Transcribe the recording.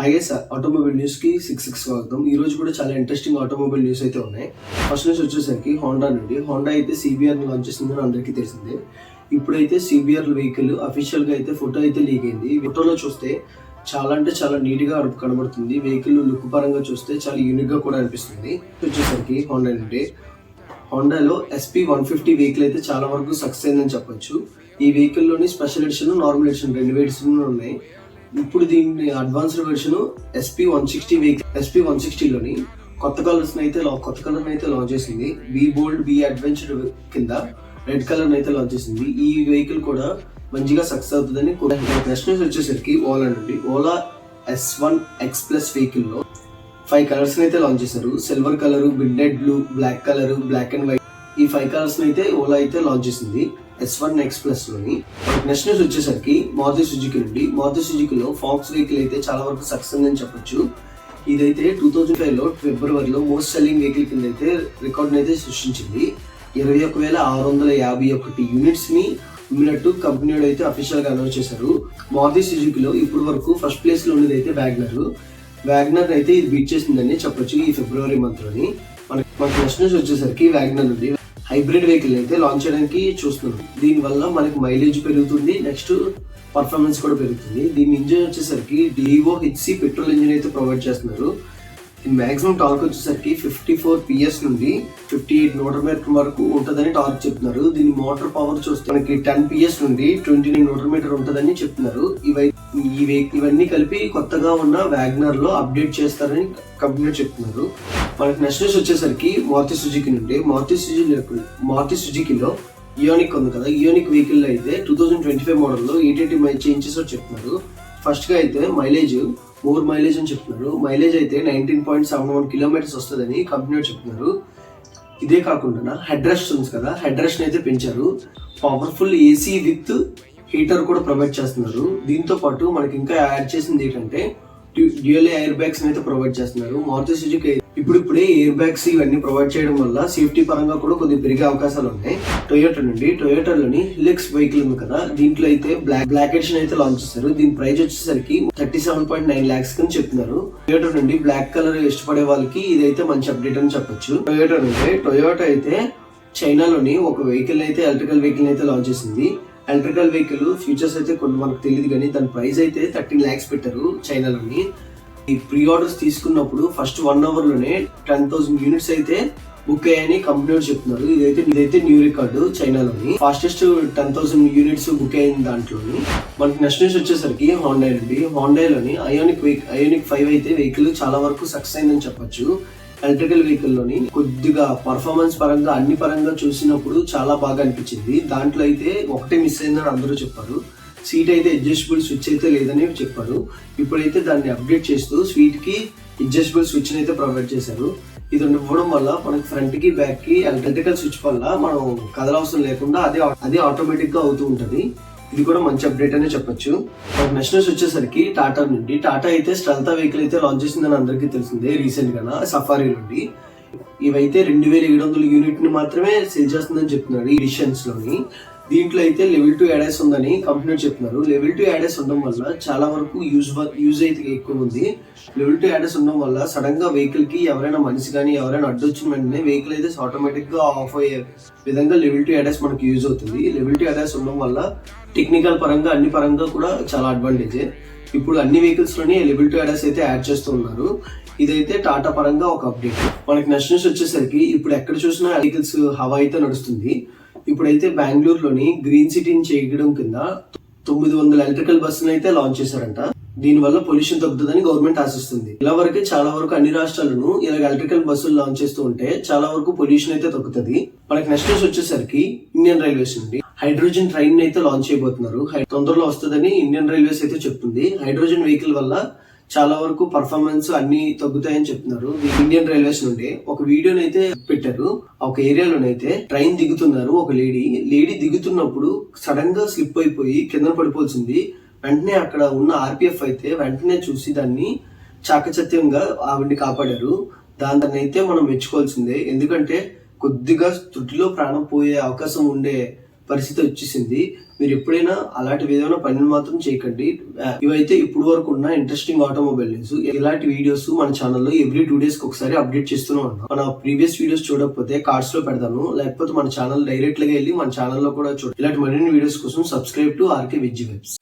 Hi guys, automobile news కి 6 స్వాగతం. ఈ రోజు కూడా చాలా ఇంట్రెస్టింగ్ ఆటోమొబైల్ న్యూస్ అయితే ఉన్నాయి. ఫస్ట్ న్యూస్ వచ్చేసరికి హోండా నుండి. హోండా అయితే CBR ని లాంచ్ చేసిందని అందరికీ తెలిసిందే. ఇప్పుడైతే CBR వెహికల్ అఫీషియల్ గా అయితే ఫోటో అయితే లీక్ అయింది. ఫోటోలో చూస్తే చాలా అంటే చాలా నీట్ గా కనబడుతుంది. వెహికల్ లుక్ పరంగా చూస్తే చాలా యూనిక్ గా కూడా అనిపిస్తుంది. వచ్చేసరికి హోండా నుండి హోండాలో SP150 వెహికల్ అయితే చాలా వరకు సక్సెస్ అయిందని చెప్పొచ్చు. ఈ వెహికల్ లోని స్పెషల్ ఎడిషన్, నార్మల్ ఎడిషన్ రెండు ఎడిషన్ ఉన్నాయి. ఇప్పుడు దీని advanced version SP160 vehicle. SP160 లోని కొత్త కలర్ అయితే లాంచ్ చేసింది. బి బోల్డ్, బి అడ్వెంచర్ కింద రెడ్ కలర్ అయితే లాంచ్ చేసింది. ఈ వెహికల్ కూడా మంచిగా సక్సెస్ అవుతుందని కూడా. నెక్స్ట్ న్యూస్ వచ్చేసరికి ఓలా నుండి. Ola S1 X Plus vehicle లో 5 కలర్స్ అయితే లాంచ్ చేశారు. Silver colour, midnight blue, black colour, black and white. ఈ 5 కలర్స్ అయితే ఓలా అయితే లాంచ్ చేసింది S1 X Plus లోని. నెక్స్ట్ న్యూస్ వచ్చేసరికి మారుతి సుజుకి నుండి. మారుతి సుజుకిలో ఫాక్స్ వెహికల్ అయితే చాలా వరకు సక్సెస్ అని చెప్పొచ్చు. ఇదైతే 2005 లో ఫిబ్రవరిలో మోస్ట్ సెల్లింగ్ వెహికల్ కింద అయితే రికార్డ్ అయితే సృష్టించింది. 21,651 యూనిట్స్ ని ఉన్నట్టు కంపెనీ అయితే అఫీషియల్ గా అనౌన్స్ చేశారు. మారుతి సుజుకిలో ఇప్పుడు వరకు ఫస్ట్ ప్లేస్ లో ఉన్నది అయితే వ్యాగనర్ అయితే ఇది బీట్ చేసిందని చెప్పొచ్చు ఈ ఫిబ్రవరి మంత్ లోని. మనకి నెక్స్ట్ న్యూస్ వచ్చేసరికి వ్యాగనర్ నుండి హైబ్రిడ్ వెహికల్ అయితే లాంచ్ చేయడానికి చూస్తున్నాం. దీని వల్ల మనకి మైలేజ్ పెరుగుతుంది, నెక్స్ట్ పర్ఫార్మెన్స్ కూడా పెరుగుతుంది. దీని ఇంజిన్ వచ్చేసరికి డివో HC పెట్రోల్ ఇంజిన్ అయితే ప్రొవైడ్ చేస్తున్నారు. మాక్సిమం టార్క్ వచ్చేసరికి 54 PS నుండి 58 Nm వరకు ఉంటుందని టార్క్ చెప్తున్నారు. దీని మోటార్ పవర్ చూస్తే మనకి 10 PS నుండి 29 Nm ఉంటుందని చెప్తున్నారు. ఇవన్నీ కలిపి కొత్తగా ఉన్న వ్యాగనర్ లో అప్డేట్ చేస్తారని కంపెనీ చెప్తున్నారు. మనకి నెక్స్ట్ న్యూస్ వచ్చేసరికి మారుతి సుజుకి నుండి. మారుతి సుజుకిలో ఇయోనిక్ ఉంది కదా, ఇయోనిక్ వెహికల్ అయితే 2025 మోడల్లో 880 చేంజెస్ చెప్తున్నారు. ఫస్ట్ గా అయితే మోర్ మైలేజ్ అని చెప్తున్నారు. మైలేజ్ అయితే 19.71 కిలోమీటర్స్ వస్తుందని కంపెనీ చెప్తున్నారు. ఇదే కాకుండా హెడ్ రెస్ట్ ఉంది కదా, హెడ్ రెస్ట్ అయితే పెంచారు. పవర్ఫుల్ AC విత్ హీటర్ కూడా ప్రొవైడ్ చేస్తున్నారు. దీంతో పాటు మనకి ఇంకా యాడ్ చేసింది ఏంటంటే డ్యూయల్ ఎయిర్ బ్యాగ్స్ అయితే ప్రొవైడ్ చేస్తున్నారు. మారుతి సుజుకి ఇప్పుడే ఎయిర్ బ్యాగ్స్ ఇవన్నీ ప్రొవైడ్ చేయడం వల్ల సేఫ్టీ పరంగా కూడా కొద్దిగా పెరిగే అవకాశాలు ఉన్నాయి. టొయోటాలోని హిలెక్స్ వెహికల్ ఉంది కదా, దీంట్లో అయితే బ్లాక్ ఎడిషన్ అయితే లాంచ్ చేశారు. దీని ప్రైస్ వచ్చేసరికి 37.9 lakhs అని చెప్తున్నారు. టొయోటా నుండి బ్లాక్ కలర్ ఇష్టపడే వాళ్ళకి ఇదైతే మంచి అప్డేట్ అని చెప్పొచ్చు. టొయోటా అయితే చైనాలోని ఒక వెహికల్ అయితే ఎలక్ట్రికల్ వెహికల్ అయితే లాంచ్ చేసింది. ఎలక్ట్రికల్ వెహికల్ ఫ్యూచర్స్ అయితే కొన్ని మనకు తెలియదు కానీ దాని ప్రైస్ అయితే 13 lakhs పెట్టారు చైనాలోని. ఈ ప్రీ ఆర్డర్స్ తీసుకున్నప్పుడు ఫస్ట్ 1 hour లోనే 10,000 యూనిట్స్ అయితే బుక్ అయ్యాయని కంపెనీ చెప్తున్నారు. ఇదైతే న్యూ రికార్డు చైనాలోని. ఫాస్టెస్ట్ 10,000 యూనిట్స్ బుక్ అయిన దాంట్లోని. మనకి నెక్స్ట్ న్యూస్ వచ్చేసరికి హోండాలోని ఐయోనిక్ 5 అయితే వెహికల్ చాలా వరకు సక్సెస్ అయిందని చెప్పొచ్చు. ఎలక్ట్రికల్ వెహికల్ లోని కొద్దిగా పర్ఫార్మెన్స్ పరంగా అన్ని పరంగా చూసినప్పుడు చాలా బాగా అనిపించింది. దాంట్లో అయితే ఒకటే మిస్ అయిందని అందరూ చెప్పారు. సీట్ అయితే అడ్జస్టబుల్ స్విచ్ అయితే లేదని చెప్పారు. ఇప్పుడైతే దాన్ని అప్డేట్ చేస్తూ స్వీట్ కి అడ్జస్టబుల్ స్విచ్ అయితే ప్రొవైడ్ చేశారు. ఇది ఇవ్వడం వల్ల మనకి ఫ్రంట్ కి బ్యాక్ కి ఎలక్ట్రికల్ స్విచ్ వల్ల మనం కదలవసరం లేకుండా అదే ఆటోమేటిక్ గా అవుతూ ఉంటది. ఇది కూడా మంచి అప్డేట్ అనే చెప్పొచ్చు. నెక్స్ట్ న్యూస్ వచ్చేసరికి టాటా నుండి. టాటా అయితే స్టెల్తా వెహికల్ అయితే లాంచ్ చేసిందని అందరికీ తెలిసిందే రీసెంట్ గా సఫారీ నుండి. ఇవైతే 2700 యూనిట్ ని మాత్రమే సేల్ చేస్తుందని చెప్తున్నారు ఈ ఎడిషన్స్ లోని. దీంట్లో అయితే లెవెల్ 2 ADAS ఉందని కంపెనీ చెప్తున్నారు. లెవెల్ 2 ADAS ఉండడం వల్ల చాలా వరకు యూజ్ అయితే ఎక్కువ ఉంది. లెవెల్ 2 ADAS ఉండడం వల్ల సడన్ గా వెహికల్ కి ఎవరైనా మనిషి కానీ ఎవరైనా అడ్డొచ్చిన వెంటనే వెహికల్ అయితే ఆటోమేటిక్ గా ఆఫ్ అయ్యే విధంగా లెవెల్ 2 ADAS మనకి యూజ్ అవుతుంది. లెవెల్ 2 ADAS ఉండడం వల్ల టెక్నికల్ పరంగా అన్ని పరంగా కూడా చాలా అడ్వాంటేజ్. ఇప్పుడు అన్ని వెహికల్స్ లోని లెవెల్ 2 ADAS అయితే యాడ్ చేస్తూ ఉన్నారు. ఇదైతే టాటా పరంగా ఒక అప్డేట్. మనకి నెక్స్ట్ న్యూస్ వచ్చేసరికి ఇప్పుడు ఎక్కడ చూసినా వెహికల్స్ హవా అయితే నడుస్తుంది. ఇప్పుడైతే బెంగళూరులోని గ్రీన్ సిటీని చేయడం కింద 900 ఎలక్ట్రికల్ బస్సులు అయితే లాంచ్ చేశారంట. దీని వల్ల పొల్యూషన్ తగ్గుతుందని గవర్నమెంట్ ఆశిస్తుంది. ఇలా వరకు చాలా వరకు అన్ని రాష్ట్రాలను ఇలా ఎలక్ట్రికల్ బస్సులు లాంచ్ చేస్తూ ఉంటే చాలా వరకు పొల్యూషన్ అయితే తగ్గుతుంది. మనకి నెక్స్ట్ న్యూస్ వచ్చేసరికి ఇండియన్ రైల్వేస్ నుండి హైడ్రోజన్ ట్రైన్ అయితే లాంచ్ చేయబోతున్నారు. తొందరలో వస్తుందని ఇండియన్ రైల్వేస్ అయితే చెప్తుంది. హైడ్రోజన్ వెహికల్ వల్ల చాలా వరకు పర్ఫార్మెన్స్ అన్ని తగ్గుతాయని చెప్తున్నారు. ఇండియన్ రైల్వేస్ నుండి ఒక వీడియోని అయితే పెట్టారు. ఒక ఏరియాలోనైతే ట్రైన్ దిగుతున్నారు. ఒక లేడీ దిగుతున్నప్పుడు సడన్ గా స్లిప్ అయిపోయి కింద పడిపోతుంది. వెంటనే అక్కడ ఉన్న RPF అయితే వెంటనే చూసి దాన్ని చాకచత్యంగా ఆవిడ్ని కాపాడారు. దాన్ని అయితే మనం మెచ్చుకోవాల్సిందే. ఎందుకంటే కొద్దిగా తుటిలో ప్రాణం పోయే అవకాశం ఉండే పరిస్థితి వచ్చేసింది. మీరు ఎప్పుడైనా అలాంటి ఏదైనా పనులు మాత్రం చేయకండి. ఇవైతే ఇప్పుడు వరకు ఉన్న ఇంట్రెస్టింగ్ ఆటోమొబైల్ న్యూస్. ఇలాంటి వీడియోస్ మన ఛానల్లో ఎవ్రీ 2 days ఒకసారి అప్డేట్ చేస్తూనే ఉన్నాం. మన ప్రీవియస్ వీడియోస్ చూడకపోతే కార్డ్స్ లో పెడతాను, లేకపోతే మన ఛానల్ డైరెక్ట్ గా వెళ్ళి మన ఛానల్లో కూడా చూడండి. ఇలాంటి మరిన్ని వీడియోస్ కోసం subscribe to RK Vij webs.